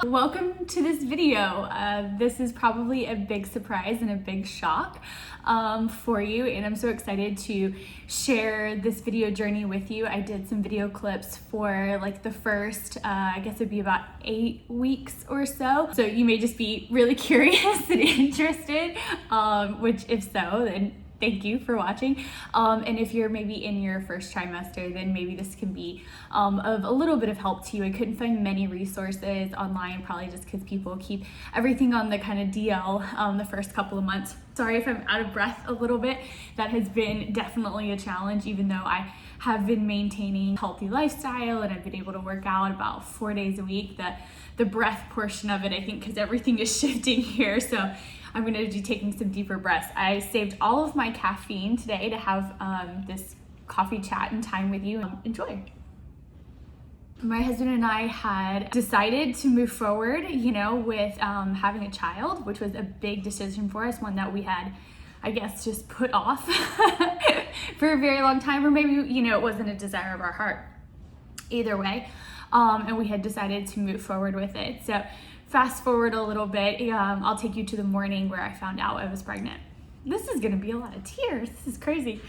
Welcome to this video. This is probably a big surprise and a big shock for you, and I'm so excited to share this video journey with you. I did some video clips for like the first, I guess it'd be about 8 weeks or so. So you may just be really curious and interested, which if so, then thank you for watching. And if you're maybe in your first trimester, then maybe this can be of a little bit of help to you. I couldn't find many resources online, probably just because people keep everything on the kind of DL the first couple of months. Sorry if I'm out of breath a little bit. That has been definitely a challenge, even though I have been maintaining a healthy lifestyle and I've been able to work out about 4 days a week. The breath portion of it, I think, because everything is shifting here. So I'm going to be taking some deeper breaths. I saved all of my caffeine today to have this coffee chat and time with you. Enjoy. My husband and I had decided to move forward, with having a child, which was a big decision for us, one that we had, I guess, just put off for a very long time, or maybe, it wasn't a desire of our heart. Either way, and we had decided to move forward with it. So fast forward a little bit, I'll take you to the morning where I found out I was pregnant. This is gonna be a lot of tears. This is crazy.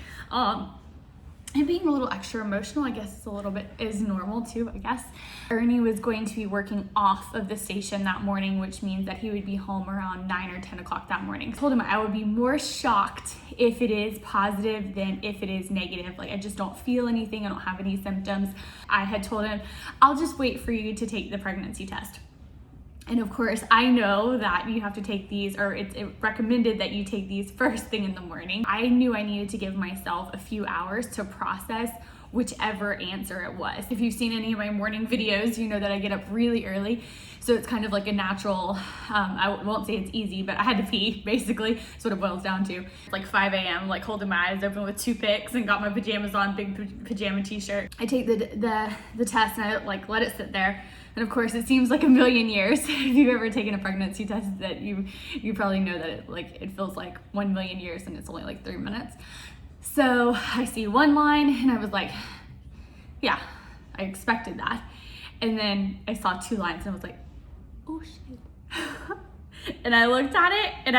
And being a little extra emotional, I guess it's a little bit is normal too, I guess. Ernie was going to be working off of the station that morning, which means that he would be home around 9 or 10 o'clock that morning. I told him I would be more shocked if it is positive than if it is negative. Like, I just don't feel anything, I don't have any symptoms. I had told him, I'll just wait for you to take the pregnancy test. And of course, I know that you have to take these, or it's recommended that you take these first thing in the morning. I knew I needed to give myself a few hours to process whichever answer it was. If you've seen any of my morning videos, you know that I get up really early. So it's kind of like a natural, I won't say it's easy, but I had to pee, basically. That's what it boils down to. It's like 5 a.m., like holding my eyes open with toothpicks and got my pajamas on, big pajama t-shirt. I take the test and I let it sit there. And of course, it seems like a million years. If you've ever taken a pregnancy test, that you probably know that it feels like 1 million years and it's only like 3 minutes. So I see one line and I was like, yeah, I expected that. And then I saw 2 lines and I was like, oh shit. And I looked at it and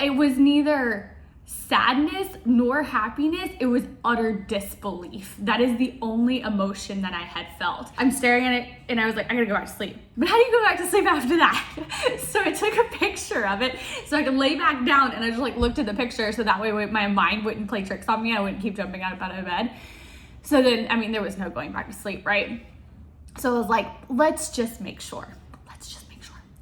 it was neither sadness nor happiness. It was utter disbelief. That is the only emotion that I had felt. I'm staring at it and I was like, I gotta go back to sleep. But how do you go back to sleep after that? So I took a picture of it so I could lay back down, and I just looked at the picture so that way my mind wouldn't play tricks on me. I wouldn't keep jumping out of bed. So then, there was no going back to sleep, right? So I was like, let's just make sure.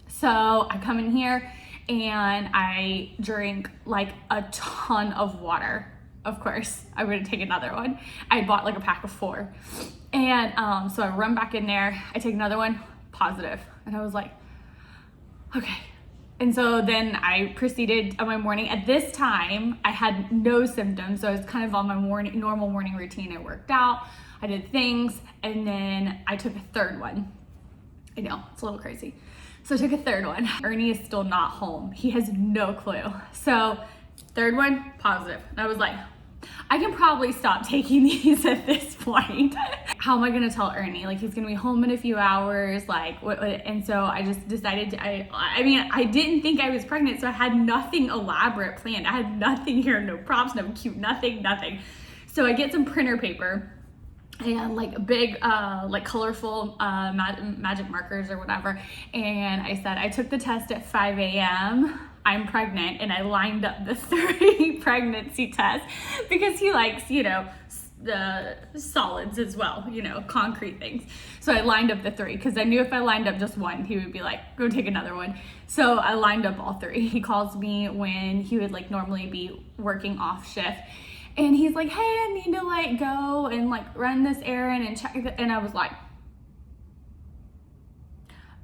So I come in here and I drink like a ton of water. Of course, I'm gonna take another one. I bought like a pack of 4. And so I run back in there, I take another one, positive. And I was like, okay. And so then I proceeded on my morning. At this time, I had no symptoms. So I was kind of on my normal morning routine. I worked out, I did things, and then I took a 3rd one. I know, it's a little crazy. So I took a 3rd one. Ernie is still not home. He has no clue. So 3rd one, positive. And I was like, I can probably stop taking these at this point. How am I gonna tell Ernie? He's gonna be home in a few hours, and so I just decided I didn't think I was pregnant, so I had nothing elaborate planned. I had nothing here, no props, no cute, nothing. So I get some printer paper and big colorful magic markers or whatever, and I said I took the test at 5 a.m. I'm pregnant, and I lined up the 3 pregnancy tests because he likes the solids as well, concrete things. So I lined up the 3 because I knew if I lined up just one, he would be like, go take another one. So I lined up all 3. He calls me when he would normally be working off shift. And he's like, hey, I need to go and run this errand and check. And I was like,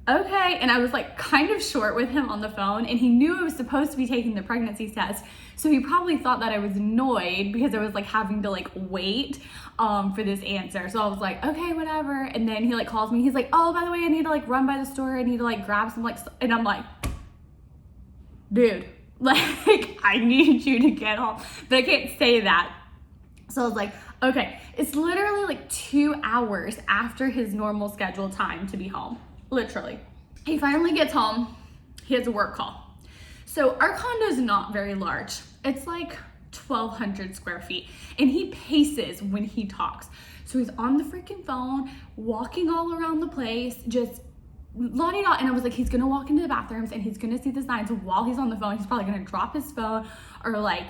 okay. And I was kind of short with him on the phone, and he knew I was supposed to be taking the pregnancy test. So he probably thought that I was annoyed because I was having to wait for this answer. So I was like, okay, whatever. And then he calls me. He's like, oh, by the way, I need to run by the store. I need to grab some and I'm like, dude, I need you to get home. But I can't say that. So I was like, okay, it's literally 2 hours after his normal scheduled time to be home. literally. He finally gets home. He has a work call. So our condo is not very large. It's like 1,200 square feet. And he paces when he talks. So he's on the freaking phone, walking all around the place, just la-di-da. And I was like, he's gonna walk into the bathrooms and he's gonna see the signs while he's on the phone. He's probably gonna drop his phone or like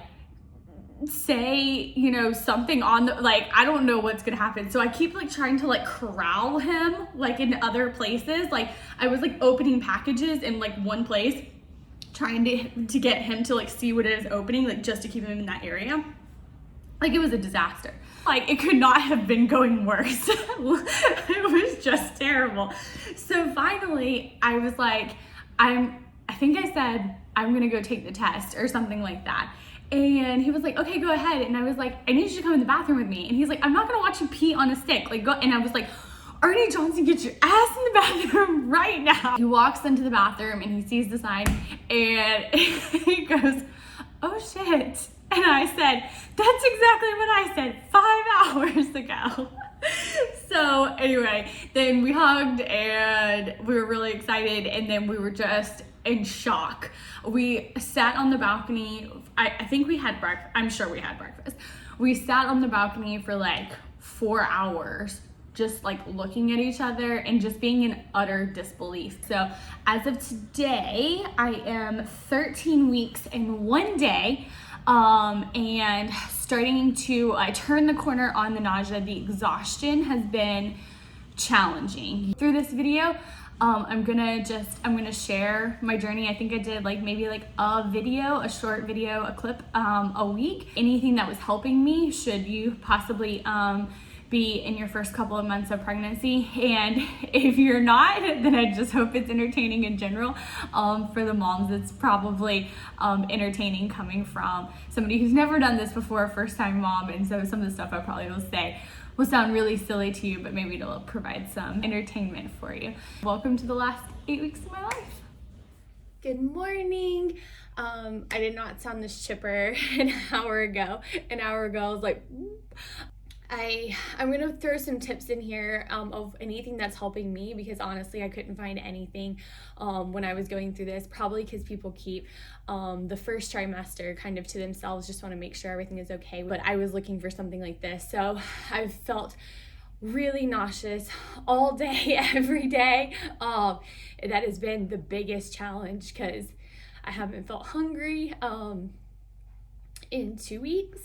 say, you know, something on the, like, I don't know what's gonna happen. So I keep like trying to like corral him like in other places. Like I was like opening packages in like one place, trying to get him to like see what it is opening, like just to keep him in that area. Like it was a disaster. Like it could not have been going worse. It was just terrible. So finally I was like, I think I said, I'm gonna go take the test or something like that. And he was like, okay, go ahead. And I was like, I need you to come in the bathroom with me. And he's like, I'm not gonna watch you pee on a stick. Like go. And I was like, Arnie Johnson, get your ass in the bathroom right now. He walks into the bathroom and he sees the sign and he goes, oh shit. And I said, that's exactly what I said 5 hours ago. So anyway, then we hugged and we were really excited, and then we were just in shock. We sat on the balcony. I think we had breakfast. I'm sure we had breakfast. We sat on the balcony for like 4 hours, just like looking at each other and just being in utter disbelief. So as of today, I am 13 weeks and 1 day. And starting to turn the corner on the nausea. The exhaustion has been challenging. Through this video, I'm gonna share my journey. I think I did like maybe like a video, a short video, a clip a week. Anything that was helping me should you possibly be in your first couple of months of pregnancy. And if you're not, then I just hope it's entertaining in general. For the moms, it's probably entertaining coming from somebody who's never done this before, first time mom. And so some of the stuff I probably will say will sound really silly to you, but maybe it'll provide some entertainment for you. Welcome to the last 8 weeks of my life. Good morning. I did not sound this chipper an hour ago. An hour ago, I was like, I'm gonna throw some tips in here of anything that's helping me, because honestly I couldn't find anything when I was going through this, probably because people keep the first trimester kind of to themselves, just want to make sure everything is okay. But I was looking for something like this. So I've felt really nauseous all day, every day. That has been the biggest challenge because I haven't felt hungry in 2 weeks.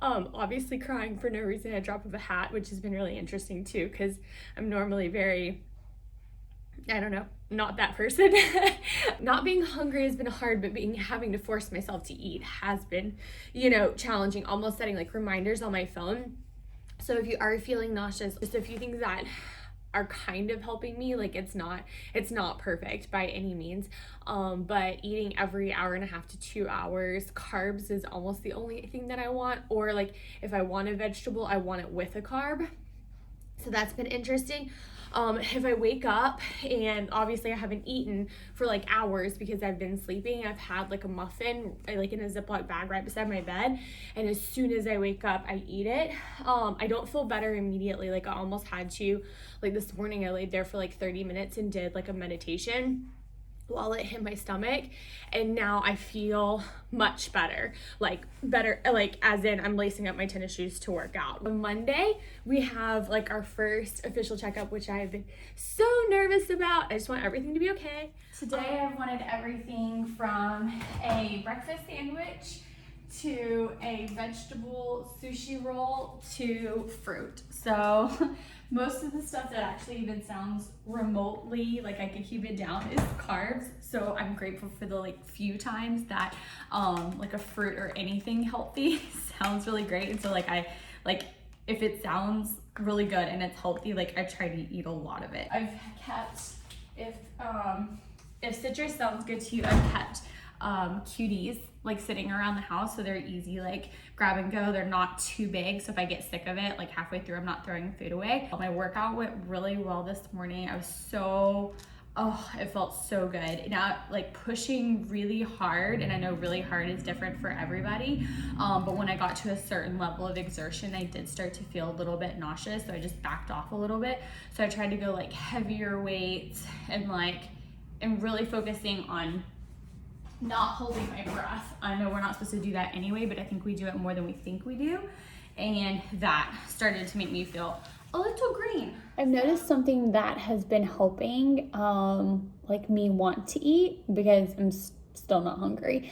Obviously crying for no reason, a drop of a hat, which has been really interesting too, because I'm normally very, I don't know, not that person. Not being hungry has been hard, but having to force myself to eat has been, you know, challenging. Almost setting like reminders on my phone. So if you are feeling nauseous, just a few things that are kind of helping me. Like it's not perfect by any means, but eating every hour and a half to 2 hours. Carbs is almost the only thing that I want, or like if I want a vegetable, I want it with a carb. So that's been interesting. If I wake up and obviously I haven't eaten for like hours because I've been sleeping, I've had like a muffin like in a Ziploc bag right beside my bed, and as soon as I wake up I eat it. I don't feel better immediately. Like I almost had to, like this morning I laid there for like 30 minutes and did like a meditation while it hit my stomach, and now I feel much better, like as in I'm lacing up my tennis shoes to work out. On Monday we have like our first official checkup, which I've been so nervous about. I just want everything to be okay. Today I've wanted everything from a breakfast sandwich to a vegetable sushi roll to fruit. So most of the stuff that actually even sounds remotely like I could keep it down is carbs. So I'm grateful for the like few times that like a fruit or anything healthy sounds really great. And so like if it sounds really good and it's healthy, like I try to eat a lot of it. I've kept, if citrus sounds good to you, I've kept cuties like sitting around the house, so they're easy, like grab and go. They're not too big, so if I get sick of it like halfway through, I'm not throwing food away. My workout went really well this morning. I was so Oh, it felt so good. Now, like pushing really hard, and I know really hard is different for everybody, but when I got to a certain level of exertion, I did start to feel a little bit nauseous, so I just backed off a little bit. So I tried to go like heavier weights and really focusing on not holding my breath. I know we're not supposed to do that anyway, but I think we do it more than we think we do. And that started to make me feel a little green. I've noticed something that has been helping like me want to eat, because I'm still not hungry,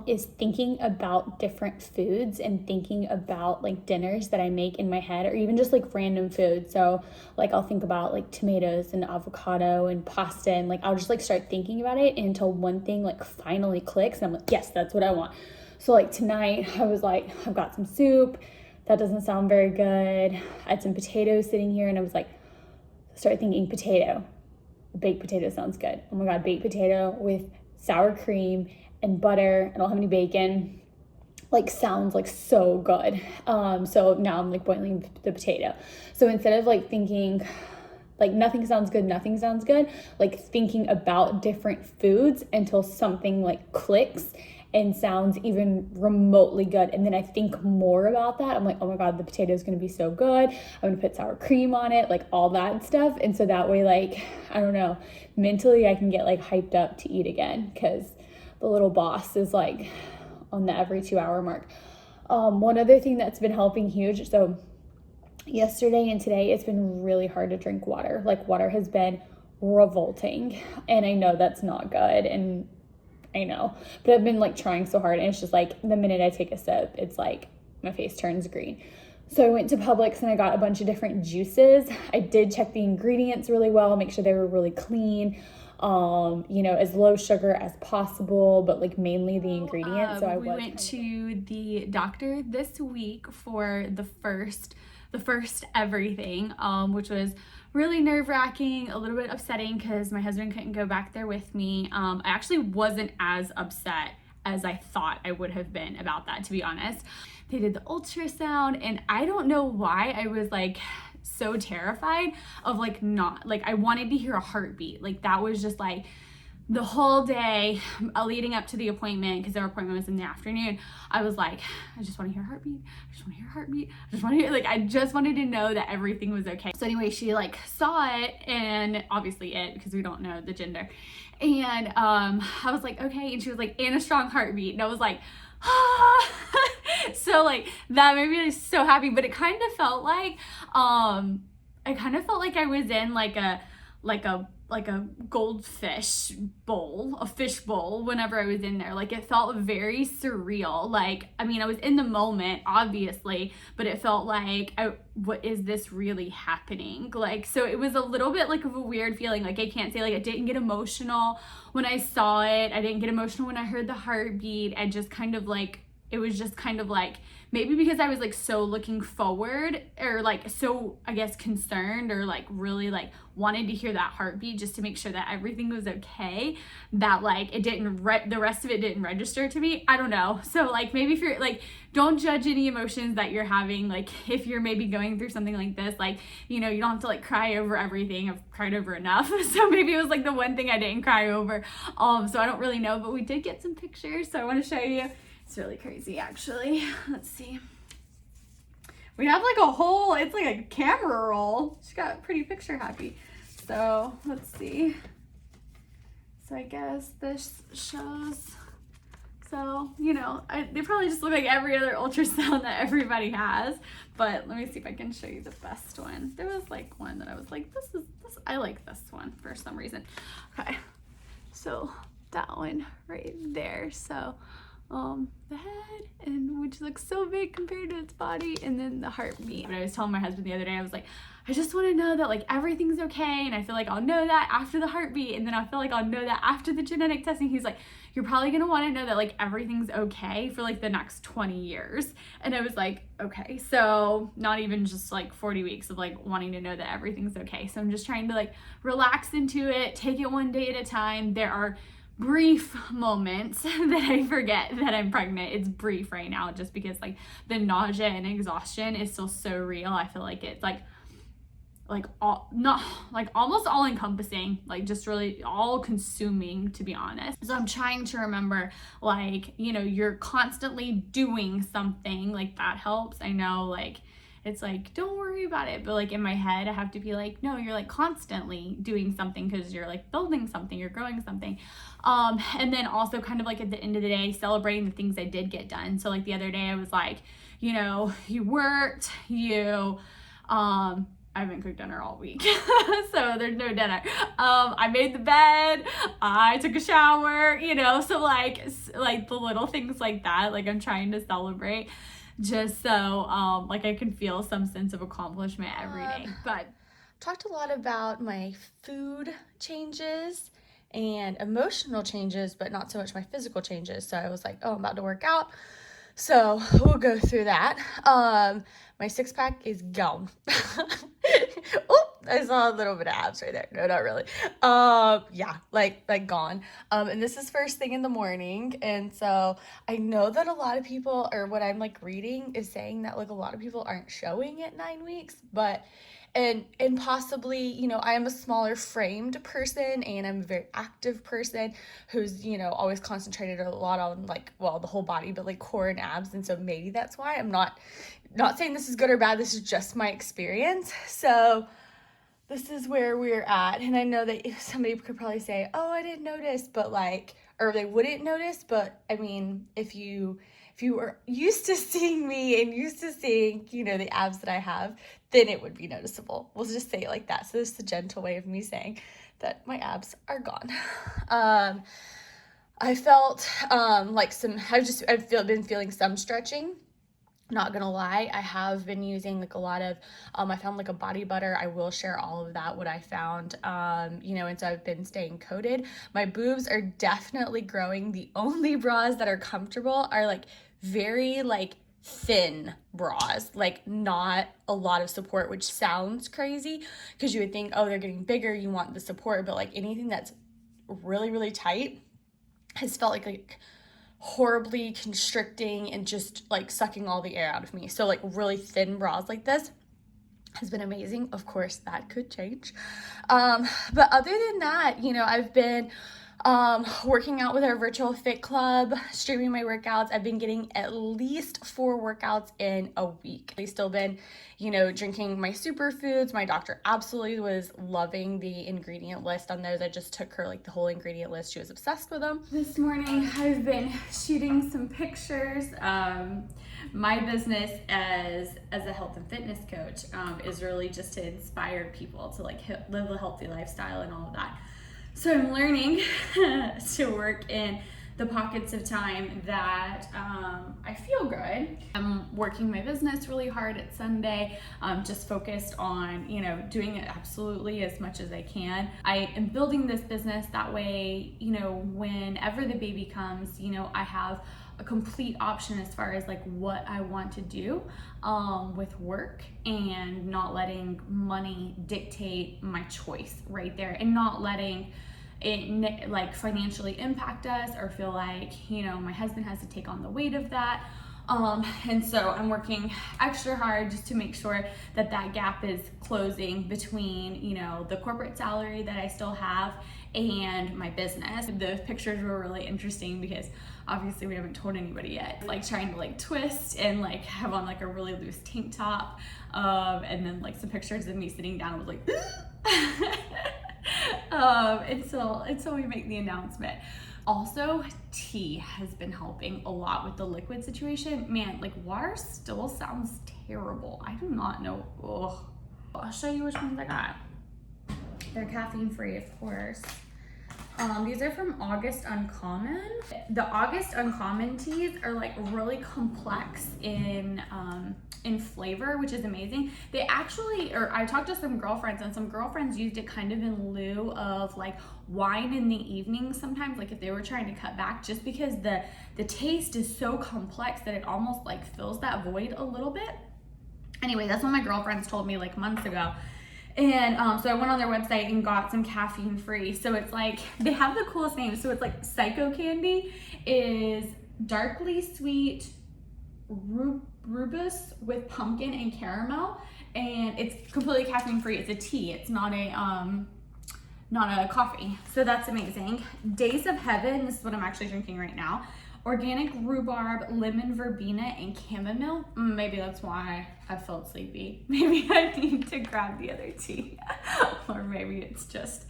is thinking about different foods and thinking about like dinners that I make in my head, or even just like random food. So like I'll think about like tomatoes and avocado and pasta, and like I'll just like start thinking about it until one thing like finally clicks and I'm like, yes, that's what I want. So like tonight I was like, I've got some soup. That doesn't sound very good. I had some potatoes sitting here and I was like, start thinking potato. Baked potato sounds good. Oh my God, baked potato with sour cream and butter. I don't have any bacon. Like sounds like so good. So now I'm like boiling the potato. So instead of like thinking like nothing sounds good, like thinking about different foods until something like clicks and sounds even remotely good. And then I think more about that. I'm like, oh my God, the potato is going to be so good. I'm going to put sour cream on it, like all that stuff. And so that way, like, I don't know, mentally I can get like hyped up to eat again, because the little boss is like on the every 2 hour mark. One other thing that's been helping huge. So yesterday and today, it's been really hard to drink water. Like water has been revolting, and I know that's not good. And I know, but I've been like trying so hard, and it's just like the minute I take a sip, it's like my face turns green. So I went to Publix and I got a bunch of different juices. I did check the ingredients really well, make sure they were really clean, you know, as low sugar as possible, but like mainly the ingredients. So we went to the doctor this week for the first everything, which was really nerve-wracking, a little bit upsetting because my husband couldn't go back there with me. I actually wasn't as upset as I thought I would have been about that, to be honest. They did the ultrasound, and I don't know why I was like so terrified of like not, like I wanted to hear a heartbeat. Like that was just like the whole day leading up to the appointment, because our appointment was in the afternoon, I was like, I just want to hear a heartbeat. I just want to hear a heartbeat. I just want to hear, like, I just wanted to know that everything was okay. So anyway, she like saw it, and obviously because we don't know the gender. And I was like, okay. And she was like, and a strong heartbeat. And I was like, ah. So like that made me so happy, but it kind of felt like, I was in like a goldfish bowl, a fish bowl, whenever I was in there. Like it felt very surreal. Like, I mean, I was in the moment, obviously, but it felt like, what is this really happening? Like, so it was a little bit like of a weird feeling. Like I can't say like I didn't get emotional when I saw it. I didn't get emotional when I heard the heartbeat. I just kind of like, it was just kind of like, maybe because I was like so looking forward, or like so I guess concerned, or like really like wanted to hear that heartbeat just to make sure that everything was okay, that like it didn't the rest of it didn't register to me. I don't know. So like maybe if you're like, don't judge any emotions that you're having. Like if you're maybe going through something like this, like, you know, you don't have to like cry over everything. I've cried over enough. So maybe it was like the one thing I didn't cry over. So I don't really know, but we did get some pictures, so I want to show you. It's really crazy, actually. Let's see. We have like a whole, it's like a camera roll. She got pretty picture happy. So let's see. So I guess this shows, so, you know, they probably just look like every other ultrasound that everybody has, but let me see if I can show you the best one. There was like one that I was like, I like this one for some reason. Okay, so that one right there. So the head, and which looks so big compared to its body, and then the heartbeat. But I was telling my husband the other day, I was like, I just want to know that like everything's okay, and I feel like I'll know that after the heartbeat, and then I feel like I'll know that after the genetic testing. He's like, you're probably gonna want to know that like everything's okay for like the next 20 years. And I was like, okay, so not even just like 40 weeks of like wanting to know that everything's okay. So I'm just trying to like relax into it, take it one day at a time. There are brief moments that I forget that I'm pregnant. It's brief right now, just because like the nausea and exhaustion is still so real. I feel like it's like like not like almost all encompassing, like just really all consuming, to be honest. So I'm trying to remember, like, you know, you're constantly doing something, like that helps. I know, like, it's like, don't worry about it, but like in my head I have to be like, no, you're like constantly doing something, because you're like building something, you're growing something. And then also kind of like at the end of the day, celebrating the things I did get done. So like the other day I was like, you know, you worked, I haven't cooked dinner all week, so there's no dinner. I made the bed, I took a shower, you know, so like the little things like that, like I'm trying to celebrate, just so like I can feel some sense of accomplishment every day. But talked a lot about my food changes and emotional changes, but not so much my physical changes. So I was like, oh, I'm about to work out, so we'll go through that. My six-pack is gone. Oh, I saw a little bit of abs right there. No, not really. Yeah, like gone. And this is first thing in the morning, and so I know that a lot of people, or what I'm like reading, is saying that like a lot of people aren't showing at 9 weeks, but and possibly, you know, I am a smaller framed person, and I'm a very active person who's, you know, always concentrated a lot on like, well, the whole body, but like core and abs. And so maybe that's why. I'm not saying this is good or bad, this is just my experience. So this is where we're at. And I know that somebody could probably say, oh, I didn't notice, but like, or they wouldn't notice. But I mean, if you were used to seeing me and used to seeing, you know, the abs that I have, then it would be noticeable. We'll just say it like that. So this is a gentle way of me saying that my abs are gone. I felt like I've been feeling some stretching. Not gonna lie, I have been using like a lot of, I found like a body butter. I will share all of that, what I found, you know, and so I've been staying coated. My boobs are definitely growing. The only bras that are comfortable are like very like thin bras, like not a lot of support, which sounds crazy because you would think, oh, they're getting bigger, you want the support, but like anything that's really, really tight has felt like horribly constricting and just like sucking all the air out of me. So like really thin bras like this has been amazing. Of course, that could change. But other than that, you know, I've been working out with our virtual fit club, streaming my workouts. I've been getting at least 4 workouts in a week. I've still been, you know, drinking my superfoods. My doctor absolutely was loving the ingredient list on those. I just took her like the whole ingredient list. She was obsessed with them. This morning I've been shooting some pictures. My business as a health and fitness coach is really just to inspire people to like live a healthy lifestyle and all of that. So I'm learning to work in the pockets of time that I feel good. I'm working my business really hard at Sunday, just focused on, you know, doing it absolutely as much as I can. I am building this business that way, you know, whenever the baby comes, you know, I have a complete option as far as like what I want to do with work, and not letting money dictate my choice right there, and not letting it like financially impact us or feel like, you know, my husband has to take on the weight of that. And so I'm working extra hard just to make sure that that gap is closing between, you know, the corporate salary that I still have and my business. The pictures were really interesting because obviously we haven't told anybody yet. Like trying to like twist and like have on like a really loose tank top, and then like some pictures of me sitting down. I was like, until we make the announcement. Also, tea has been helping a lot with the liquid situation. Man, like water still sounds terrible. I do not know. Ugh. I'll show you which ones I got. They're caffeine free, of course. These are from August Uncommon. The August Uncommon teas are like really complex in flavor, which is amazing. They actually, or I talked to some girlfriends, and some girlfriends used it kind of in lieu of like wine in the evening sometimes, like if they were trying to cut back, just because the taste is so complex that it almost like fills that void a little bit. Anyway, that's what my girlfriends told me like months ago. And so I went on their website and got some caffeine free. So it's like, they have the coolest name. So it's like Psycho Candy is darkly sweet rubus with pumpkin and caramel. and it's completely caffeine free. It's a tea. It's not a coffee. So that's amazing. Days of Heaven, this is what I'm actually drinking right now. Organic rhubarb, lemon verbena, and chamomile. Maybe that's why I felt sleepy. Maybe I need to grab the other tea. Or maybe it's just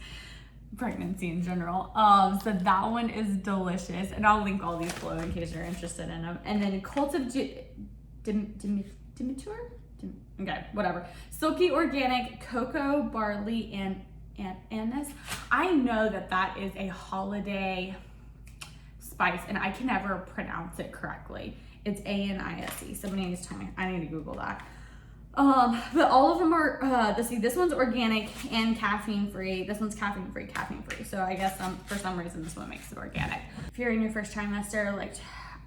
pregnancy in general. So that one is delicious. And I'll link all these below in case you're interested in them. And then Cult of Demeter? Okay, whatever. Silky organic cocoa, barley, and anise. I know that is a holiday spice, and I can never pronounce it correctly. It's A-N-I-S-E. Somebody needs to tell me. I need to Google that. But all of them are, this one's organic and caffeine free. This one's caffeine free. So I guess for some reason this one makes it organic. If you're in your first trimester, like,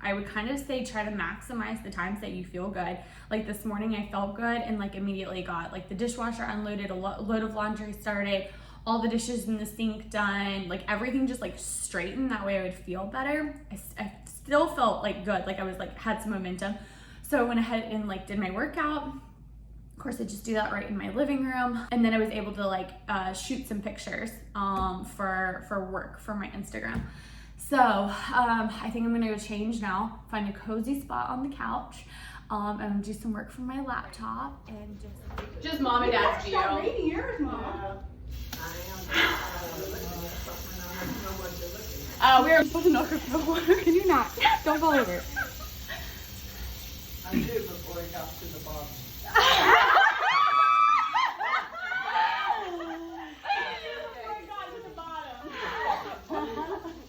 I would kind of say try to maximize the times that you feel good. Like this morning I felt good and like immediately got like the dishwasher unloaded, a load of laundry started, all the dishes in the sink done, like everything just like straightened. That way I would feel better. I still felt like good, like I was like had some momentum. So I went ahead and like did my workout. Of course, I just do that right in my living room. And then I was able to like shoot some pictures for work for my Instagram. So I think I'm gonna go change now, find a cozy spot on the couch, and do some work from my laptop and just mom and dad's view. Yours, Mom. We are supposed to knock her for water. Can you not? Don't fall over. I did before I got to the bottom.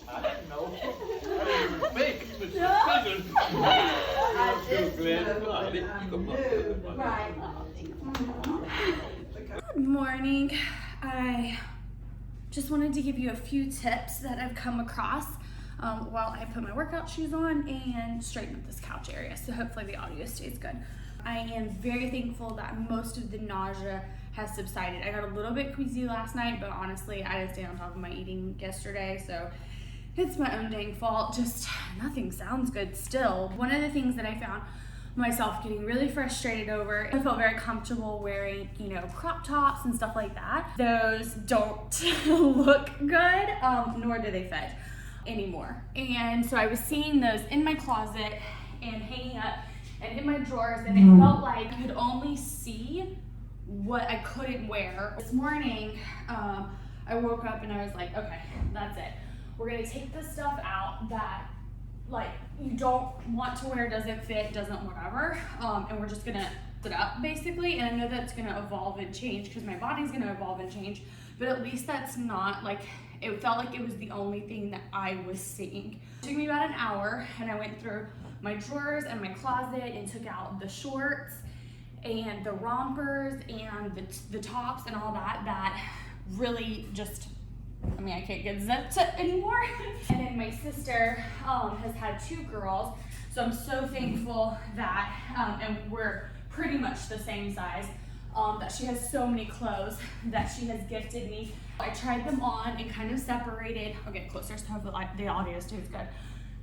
I didn't know. I didn't even think. Good morning. I just wanted to give you a few tips that I've come across while I put my workout shoes on and straighten up this couch area. So hopefully the audio stays good. I am very thankful that most of the nausea has subsided. I got a little bit queasy last night, but honestly, I didn't stay on top of my eating yesterday, so it's my own dang fault. Just nothing sounds good still. One of the things that I found myself getting really frustrated over, I felt very comfortable wearing, crop tops and stuff like that. Those don't look good, nor do they fit anymore. And so I was seeing those in my closet and hanging up and in my drawers, and it felt like I could only see what I couldn't wear. This morning, I woke up and I was like, okay, that's it. We're gonna take this stuff out that like you don't want to wear, doesn't fit, doesn't whatever, and we're just gonna put it up basically. And I know that's gonna evolve and change because my body's gonna evolve and change, but at least that's not like, it felt like it was the only thing that I was seeing. It took me about an hour, and I went through my drawers and my closet and took out the shorts and the rompers and the tops and all that really just, I can't get zipped anymore. And then my sister has had 2 girls, so I'm so thankful that, and we're pretty much the same size, that she has so many clothes that she has gifted me. I tried them on and kind of separated, I'll get closer so the audio stays good.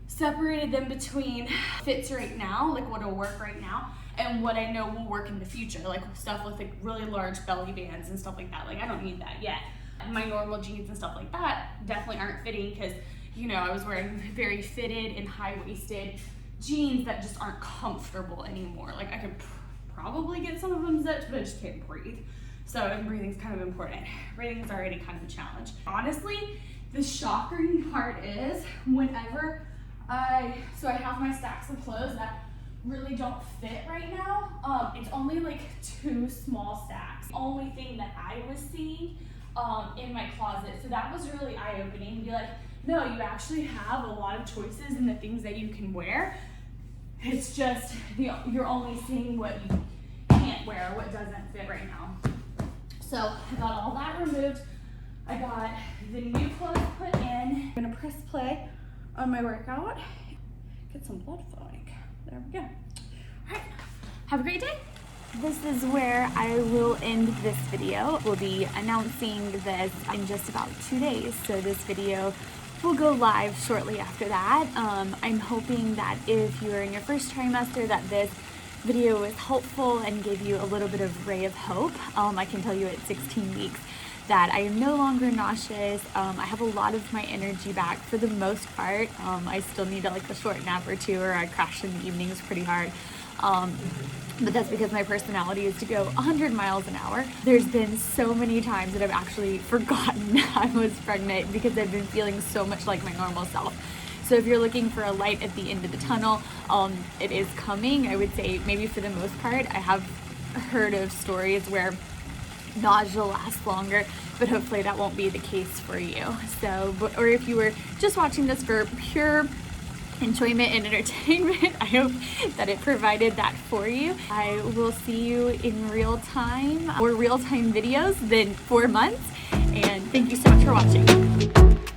Separated them between fits right now, like what'll work right now, and what I know will work in the future, like stuff with like really large belly bands and stuff like that. Like I don't need that yet. My normal jeans and stuff like that definitely aren't fitting because, I was wearing very fitted and high-waisted jeans that just aren't comfortable anymore. Like I could probably get some of them zipped, but I just can't breathe. So, and breathing's kind of important. Breathing's already kind of a challenge. Honestly, the shocking part is whenever I have my stacks of clothes that really don't fit right now. It's only like 2 small stacks. The only thing that I was seeing in my closet. So that was really eye-opening to be like, no, you actually have a lot of choices in the things that you can wear. It's just you're only seeing what you can't wear, what doesn't fit right now. So I got all that removed. I got the new clothes put in. I'm gonna press play on my workout. Get some blood flowing. There we go. All right, have a great day. This is where I will end this video. We'll be announcing this in just about 2 days. So this video will go live shortly after that. I'm hoping that if you're in your first trimester that this video was helpful and gave you a little bit of ray of hope. I can tell you at 16 weeks that I am no longer nauseous. I have a lot of my energy back for the most part. I still need like a short nap or two, or I crash in the evenings pretty hard. But that's because my personality is to go 100 miles an hour. There's been so many times that I've actually forgotten I was pregnant because I've been feeling so much like my normal self. So if you're looking for a light at the end of the tunnel, it is coming. I would say maybe for the most part. I have heard of stories where nausea lasts longer, but hopefully that won't be the case for you. So, or if you were just watching this for pure enjoyment and entertainment, I hope that it provided that for you. I will see you in real time or real-time videos than 4 months, and thank you so much for watching.